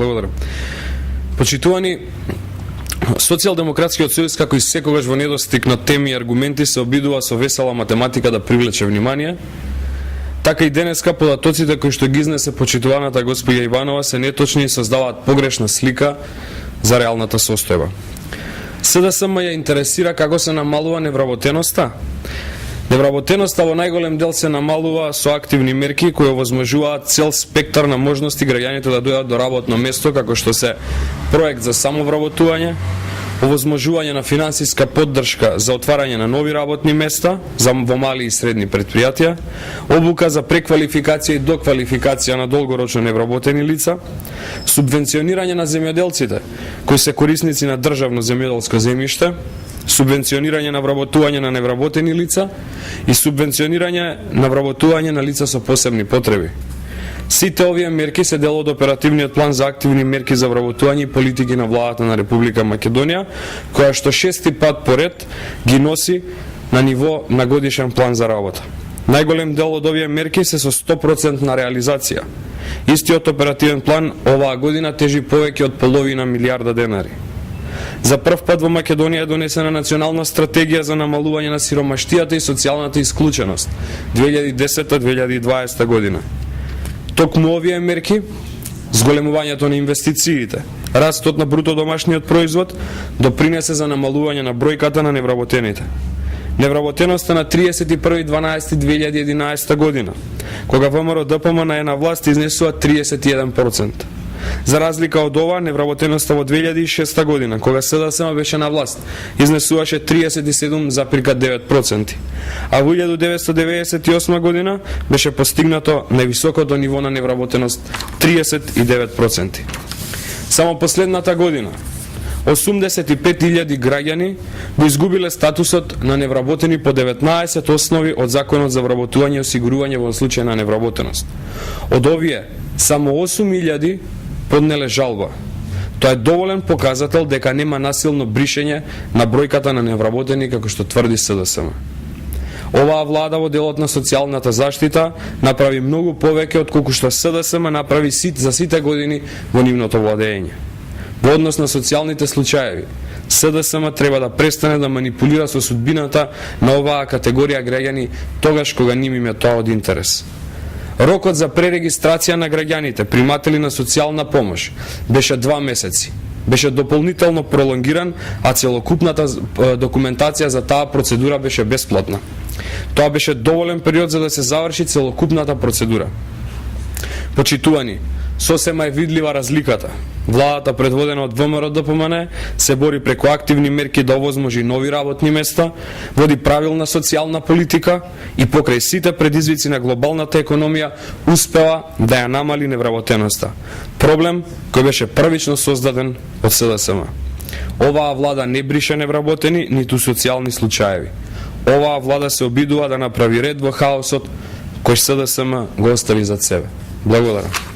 Благодарам. Почитувани, Социјалдемократскиот сојуз, како и секогаш во недостиг на теми и аргументи, се обидува со весела математика да привлече внимание. Така и денеска податоците кои што ги изнесе почитуваната госпоѓа Иванова се неточни и создаваат погрешна слика за реалната состојба. СДСМ ја интересира како се намалува невработеноста. Невработеноста во најголем дел се намалува со активни мерки кои овозможуваат цел спектар на можности граѓаните да дојдат до работно место, како што се проект за самовработување, овозможување на финансиска поддршка за отварање на нови работни места во мали и средни предпријатија, обука за преквалификација и доквалификација на долгорочно невработени лица, субвенционирање на земјоделците кои се корисници на државно земјоделско земјиште, субвенционирање на вработување на невработени лица и субвенционирање на вработување на лица со посебни потреби. Сите овие мерки се дел од оперативниот план за активни мерки за вработување и политики на владата на Република Македонија, која што 6-ти пат поред ги носи на ниво на годишен план за работа. Најголем дел од овие мерки се со 100% на реализација. Истиот оперативен план оваа година тежи повеќе од половина милијарда денари. За прв пат во Македонија е донесена национална стратегија за намалување на сиромаштијата и социјалната исклученост 2010-2020 година. Токму овие мерки, зголемувањето на инвестициите, растот на бруто домашниот производ, допринесе за намалување на бројката на невработените. Невработеноста на 31.12.2011 година, кога ВМРО ДПМН е на власт, изнесува 31%. За разлика од ова, невработеноста во 2006 година, кога СДСМ беше на власт, изнесуваше 37,9%, а во 1998 година беше постигнато највисокото ниво на невработеност 39%. Само последната година 85.000 граѓани го изгубиле статусот на невработени по 19 основи од Законот за вработување и осигурување во случај на невработеност. Од овие, само 8.000 поднеле жалба. Тоа е доволен показател дека нема насилно бришење на бројката на невработени, како што тврди СДСМ. Оваа влада во делот на социјалната заштита направи многу повеќе од колку што СДСМ направи за сите години во нивното владење. Во однос на социјалните случаеви, СДСМ треба да престане да манипулира со судбината на оваа категорија граѓани тогаш кога ним им е тоа од интерес. Рокот за пререгистрација на граѓаните, приматели на социјална помош, беше 2 месеци. Беше дополнително пролонгиран, а целокупната документација за таа процедура беше бесплатна. Тоа беше доволен период за да се заврши целокупната процедура. Почитувани, сосема е видлива разликата. Владата предводена од ВМРО ДПМН се бори преку активни мерки да овозможи нови работни места, води правилна социјална политика и покрај сите предизвици на глобалната економија успева да ја намали невработеноста. Проблем кој беше првично создаден од СДСМ. Оваа влада не брише невработени ниту социјални случаеви. Оваа влада се обидува да направи ред во хаосот кој СДСМ го остави зад себе. Благодарам.